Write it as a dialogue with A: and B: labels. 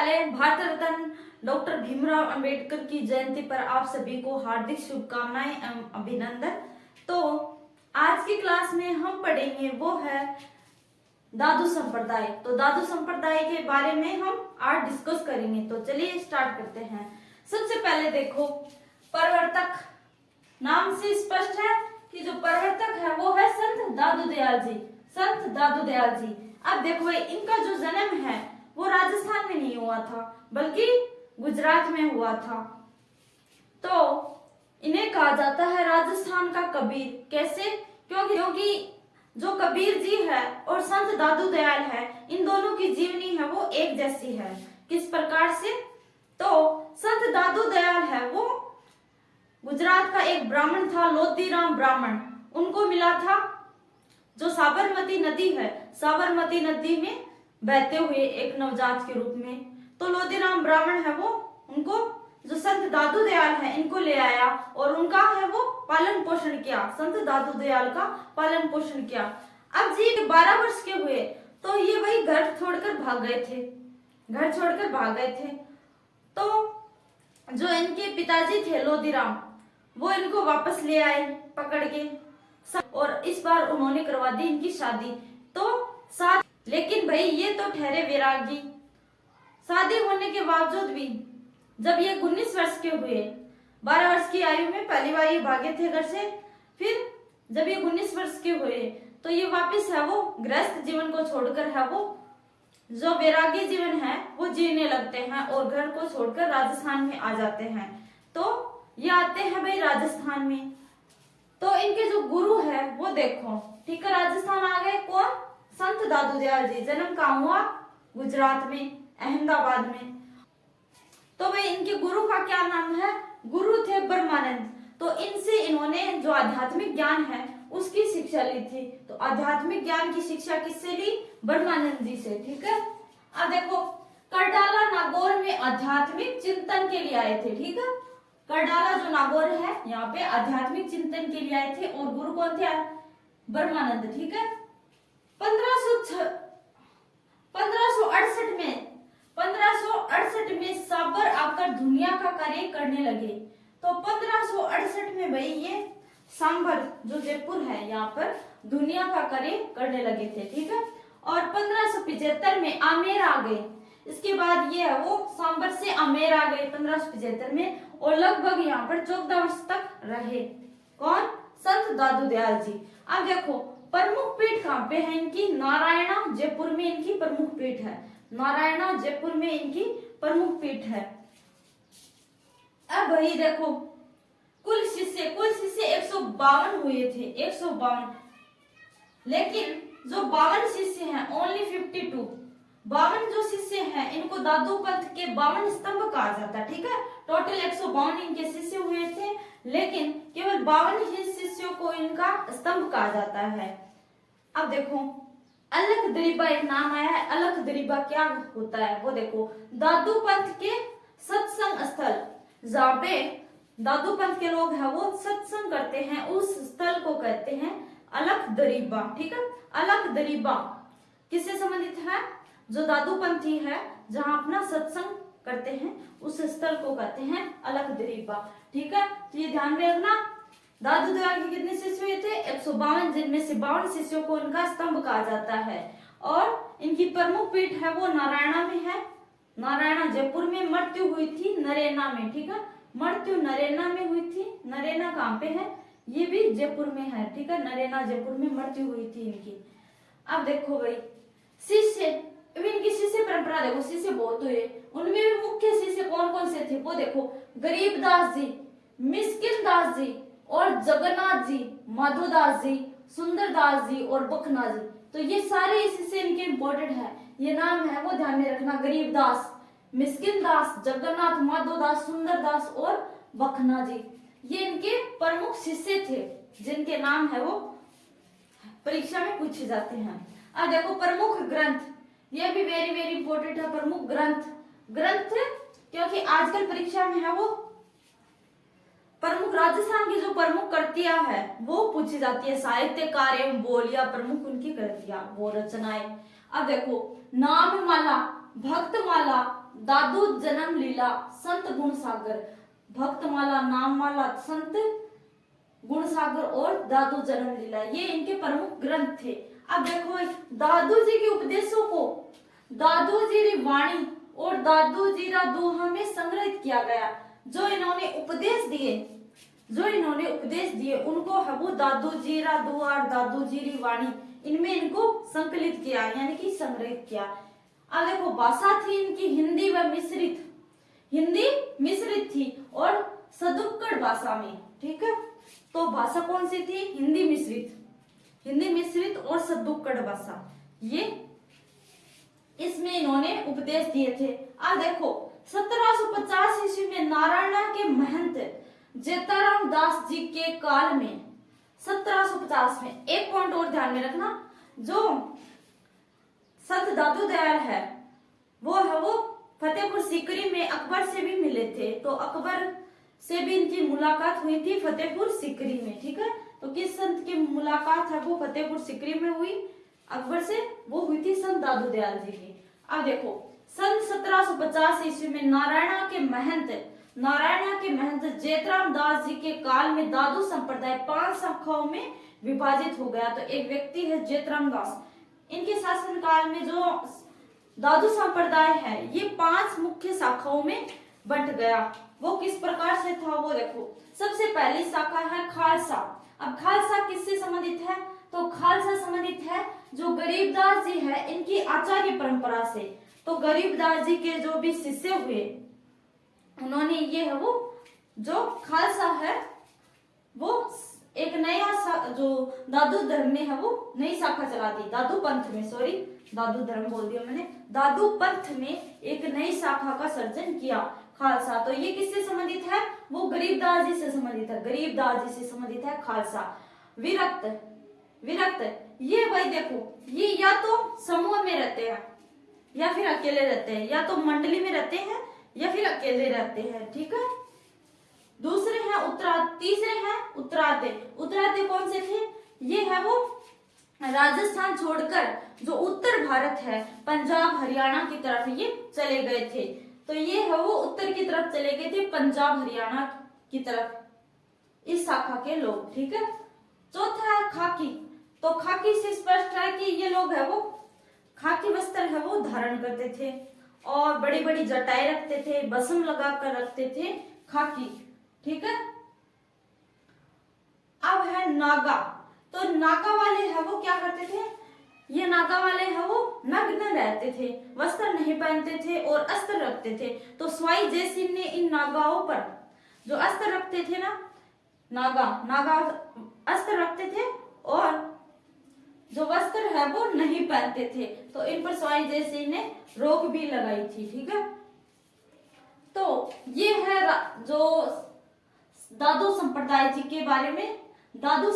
A: पहले भारत रत्न डॉक्टर भीमराव अंबेडकर की जयंती पर आप सभी को हार्दिक शुभकामनाएं एवं अभिनंदन। तो आज की क्लास में हम पढ़ेंगे वो है दादू संप्रदाय। तो दादू संप्रदाय के बारे में हम आज डिस्कस करेंगे। तो चलिए स्टार्ट करते हैं। सबसे पहले देखो, प्रवर्तक नाम से स्पष्ट है कि जो प्रवर्तक है वो है संत दादू दयाल जी। संत दादू दयाल जी, अब देखो इनका जो जन्म है वो राजस्थान में नहीं हुआ था बल्कि गुजरात में हुआ था। तो इन्हें कहा जाता है राजस्थान का कबीर। कैसे? क्योंकि जो कबीर जी है और संत दादू दयाल है, इन दोनों की जीवनी है वो एक जैसी है। किस प्रकार से? तो संत दादू दयाल है वो गुजरात का एक ब्राह्मण था, लोधीराम ब्राह्मण। उनको मिला था जो साबरमती नदी है, साबरमती नदी में बहते हुए एक नवजात के रूप में। तो लोधीराम ब्राह्मण है वो उनको, जो संत दादू दयाल है, इनको ले आया और उनका है वो पालन पोषण किया। संत दादू दयाल का पालन पोषण किया। अब जी 12 वर्ष के हुए तो ये वही घर छोड़कर भाग गए थे। घर छोड़कर भाग गए थे। तो जो इनके पिताजी थे लोधीराम, वो इनको वापस ले आए पकड़ के, और इस बार उन्होंने करवा दी इनकी शादी। तो साथ, लेकिन भाई ये तो ठहरे वैरागी। शादी होने के बावजूद भी जब ये 19 वर्ष के हुए, 12 वर्ष की आयु में पहली बार ये भागे थे घर से, फिर जब ये 19 वर्ष के हुए तो ये वापस है वो गृहस्थ जीवन को छोड़कर है वो जो वैरागी जीवन है वो जीने लगते हैं और घर को छोड़कर राजस्थान में आ जाते हैं। तो ये आते हैं भाई राजस्थान में। तो इनके जो गुरु है वो देखो, ठीक है, राजस्थान आ गए। कौन? संत दादू दयाल जी। जन्म कहाँ हुआ? गुजरात में, अहमदाबाद में। तो भाई इनके गुरु का क्या नाम है? गुरु थे ब्रह्मानंद। तो इनसे इन्होंने जो आध्यात्मिक ज्ञान है उसकी शिक्षा ली थी। तो आध्यात्मिक ज्ञान की शिक्षा किससे ली? ब्रह्मानंद जी से। ठीक है। अब देखो, करडाला नागौर में आध्यात्मिक चिंतन के लिए आए थे। ठीक है, करडाला जो नागौर है यहाँ पे आध्यात्मिक चिंतन के लिए आए थे और गुरु कौन थे? ब्रह्मानंद। ठीक है। 1568 में साबर आकर दुनिया का कार्य करने लगे। तो 1568 में भाई ये सांबर जो जयपुर है यहाँ पर दुनिया का कार्य करने लगे थे। ठीक है। और 1575 में आमेर आ गए। इसके बाद ये है वो सांबर से आमेर आ गए 1575 में, और लगभग यहाँ पर 14 वर्ष तक रहे। कौन? संत दादू दयाल जी। अब देखो प्रमुख पीठ कहाँ पे है इनकी? नारायणा जयपुर में इनकी प्रमुख पीठ है। नारायणा जयपुर में इनकी प्रमुख पीठ है। अब भाई देखो, कुल शिष्य 152 हुए थे, 152। लेकिन जो 52 शिष्य हैं, ओनली 52, 52 जो शिष्य हैं इनको दादू पंथ के 52 स्तंभ कहा जाता है। ठीक है। टोटल 152 इनके शिष्य हुए थे, लेकिन केवल 52 ही शिष्यों को इनका स्तंभ कहा जाता है। अब देखो, अलख दरीबा एक नाम आया है। अलख दरीबा क्या होता है वो देखो, दादू पंथ के सत्संग स्थल, जहाँ पे दादू पंथ के लोग हैं वो सत्संग करते हैं, उस स्थल को कहते हैं अलख दरीबा। ठीक है। अलख दरीबा किससे संबंधित है? जो दादू पंथी है जहाँ अपना सत्संग करते हैं उस स्थल को कहते हैं अलख दरीबा। ठीक है। तो ये ध्यान में रखना। दादू दयाल के कितने शिष्य हुए थे? 152, जिनमें से 52 शिष्यों को उनका स्तंभ कहा जाता है। और इनकी प्रमुख पीठ है वो नारायणा में है। नारायणा जयपुर में। मृत्यु हुई थी नरेना में। ठीक है। मृत्यु नरेना में हुई थी। नरेना कहाँ पे है? ये भी जयपुर में है। ठीक है। नरेना जयपुर में मृत्यु हुई थी इनकी। अब देखो भाई शिष्य, इनकी शिष्य परंपरा देखो, शिष्य बहुत हुए। उनमें भी मुख्य शिष्य कौन कौन से थे वो देखो, गरीबदास जी, मिस्किन दास जी और जगन्नाथ जी, माधोदास जी, सुंदरदास जी और बखना जी। तो ये सारे शिष्य इनके इंपॉर्टेंट है। ये नाम है वो ध्यान में रखना, गरीबदास, मिस्किन दास, जगन्नाथ, माधोदास, सुंदरदास और बखना जी। ये इनके प्रमुख शिष्य थे जिनके नाम है वो परीक्षा में पूछे जाते हैं। अब देखो प्रमुख ग्रंथ, ये भी वेरी वेरी इंपॉर्टेंट है। प्रमुख ग्रंथ, ग्रंथ क्योंकि आजकल परीक्षा में है वो प्रमुख राजस्थान की जो प्रमुख कृतियां है वो पूछी जाती है। साहित्य कार्य बोल या प्रमुख उनकी कृतियां वो रचनाएं। अब देखो नाममाला, भक्तमाला, दादू जन्म लीला, संत गुण सागर। भक्तमाला, नाममाला, संत गुण सागर और दादू जन्म लीला, ये इनके प्रमुख ग्रंथ थे। अब देखो दादू जी के उपदेशों को दादू जी री वाणी और दादू जी रा दोहा में संग्रहित किया गया। जो इन्होंने उपदेश दिए उनको है वो दादू जी रा दोहा और दादू जी री वाणी, इनमें इनको संकलित किया यानी कि संग्रहित किया। अब देखो भाषा थी इनकी हिंदी व मिश्रित, हिंदी मिश्रित थी और सदुक्कड़ भाषा में, ठीक है। तो भाषा कौन सी थी? हिंदी मिश्रित और सदुक्कड़ भाषा, ये इसमें इन्होंने उपदेश दिए थे। अब देखो 1750 ईस्वी में नारायणा के महंत जेताराम दास जी के काल में, 1750 में, एक पॉइंट और ध्यान में रखना, जो संत दादू दयाल है वो फतेहपुर सीकरी में अकबर से भी मिले थे। तो अकबर से भी इनकी मुलाकात हुई थी फतेहपुर सीकरी में, ठीक है। तो किस संत की मुलाकात है वो फतेहपुर सीकरी में हुई? अकबर से वो हुई थी संत दादू दयाल जी की। अब देखो सन 1750 ईस्वी में नारायणा के महंत जेतराम दास जी के काल में दादू संप्रदाय 5 शाखाओं में विभाजित हो गया। तो एक व्यक्ति है जेतराम दास, इनके शासन काल में जो दादू संप्रदाय है ये 5 मुख्य शाखाओं में बंट गया। वो किस प्रकार से था वो देखो। सबसे पहली शाखा है खालसा। अब खालसा किससे संबंधित है? तो खालसा संबंधित है जो गरीबदास जी है इनकी आचार्य परंपरा से। तो गरीबदास जी के जो भी शिष्य हुए उन्होंने ये है वो जो खालसा है वो एक नया जो दादू धर्म में है वो नई शाखा चला दी। दादू पंथ में, सॉरी दादू धर्म बोल दिया मैंने, दादू पंथ में एक नई शाखा का सर्जन किया खालसा। तो ये किससे संबंधित है? वो गरीबदास जी से संबंधित है, गरीबदास जी से संबंधित है खालसा। विरक्त ये भाई देखो ये या तो समूह में रहते हैं या फिर अकेले रहते हैं, या तो मंडली में रहते हैं या फिर अकेले रहते हैं, ठीक है। दूसरे हैं तीसरे हैं उत्तरादे कौन से थे? ये है वो राजस्थान छोड़कर जो उत्तर भारत है पंजाब हरियाणा की तरफ ये चले गए थे। तो ये है वो उत्तर की तरफ चले गए थे, पंजाब हरियाणा की तरफ, इस शाखा के लोग, ठीक है। चौथा है खाकी। तो खाकी से स्पष्ट है कि ये लोग है वो खाकी वस्त्र है वो धारण करते थे और बड़ी बड़ी जटाएं रखते थे, भस्म लगाकर रखते थे, खाकी, ठीक है। अब है नागा। तो नागा वाले है वो क्या करते थे? ये नागा वाले है वो नग्न रहते थे, वस्त्र नहीं पहनते थे और अस्त्र रखते थे। तो स्वाई जयसिंह ने इन नागाओं पर जो अस्त्र रखते थे ना, नागा अस्त्र रखते थे और जो वस्त्र है वो नहीं पहनते थे। तो इन पर स्वाई जयसिंह ने रोक भी लगाई थी, ठीक है। तो ये है जो दादू संप्रदाय जी के बारे में। दादू